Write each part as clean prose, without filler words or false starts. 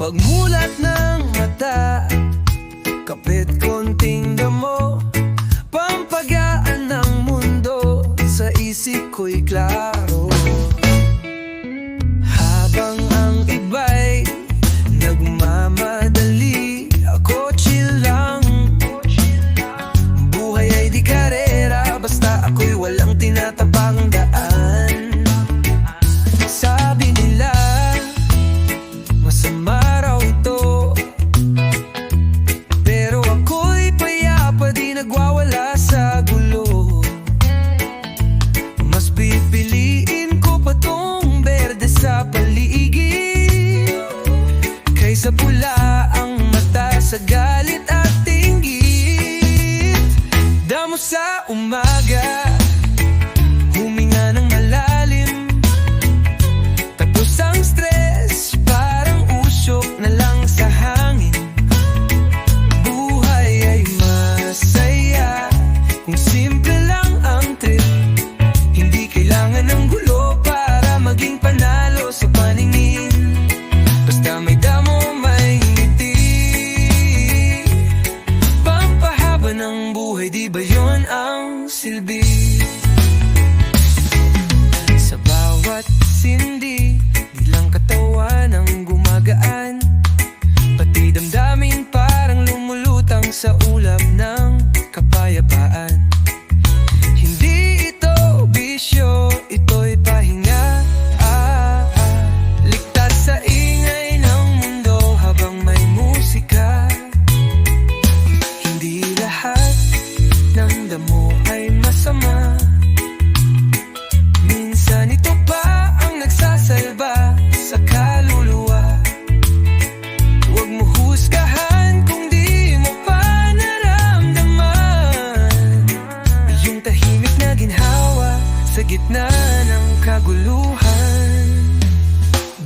Pagmulat ng mata, kapit konting damo, pampagaan ng mundo, sa isip ko'y klaro. Habang ang iba'y nagmamadali, ako chill lang. Buhay ay di karera, basta ako'y walang tinatabang daan. Sabi nila, masama raw ito, pero ako'y payapa, di nagwawala sa gulo. Mas pipiliin ko pa tong berde sa paligid, kaysa pula ang mata sa galit at inggit. Damo sa umaga, huminga ng malalim, tapos ang stress, parang usok na lang sa hangin. Buhay ay masaya kung simple lang ang trip, hindi kailangan ng gulo para maging panalo sa paningin. Basta may damo, may ngiti, pampahaba ng buhay, di ba yun ang silbi? Sa bawat sindi, di lang katawan ang gumagaan, pati damdamin parang lumulutang sa ulap ng kapayapaan. Hindi ito bisyo, ito'y pahinga. Ligtas sa ingay ng mundo habang may musika. Hindi lahat ng damo ay masama, minsan ito pa ang nagsasalba sa kaluluwa. Huwag mo husgahan kung di mo pa naramdaman yung tahimik na ginhawa sa gitna ng kaguluhan.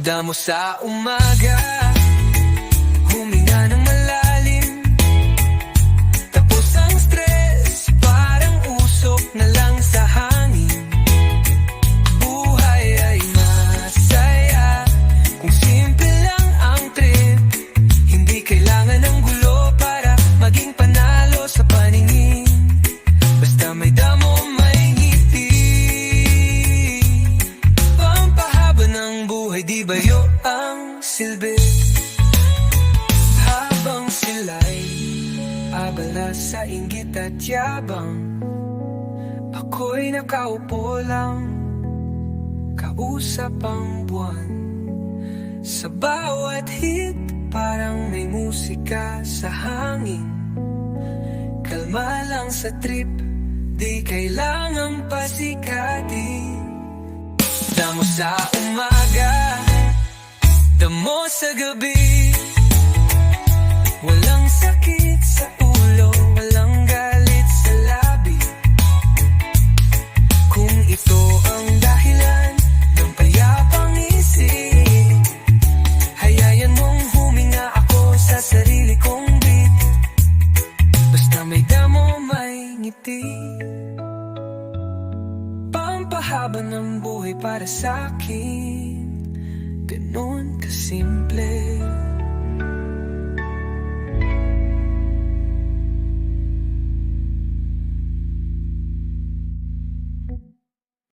Damo sa umaga, huminga ng malalim, tapos ang stress, parang usok na lang sa hangin. Buhay ay masaya kung simple lang ang trip, hindi kailangan ng gulo para maging panalo sa paningin. Basta may damo, may ngiti, pampahaba ng buhay, di ba yun ang silbi? Habang sila'y abala sa inggit at yabang, ako'y nakaupo lang, kausap ang buwan. Sa bawat hit, parang may musika sa hangin. Kalma lang sa trip, di kailangang pasikatin. Damo sa umaga, damo sa gabi, walang sakit sa ulo, walang galit sa labi. Kung ito ang dahilan ng payapang isip, hayayan mong huminga ako sa sarili kong beat. Basta may damo, may ngiti, pampahaba ng buhay para sa'kin, ganun kasimple.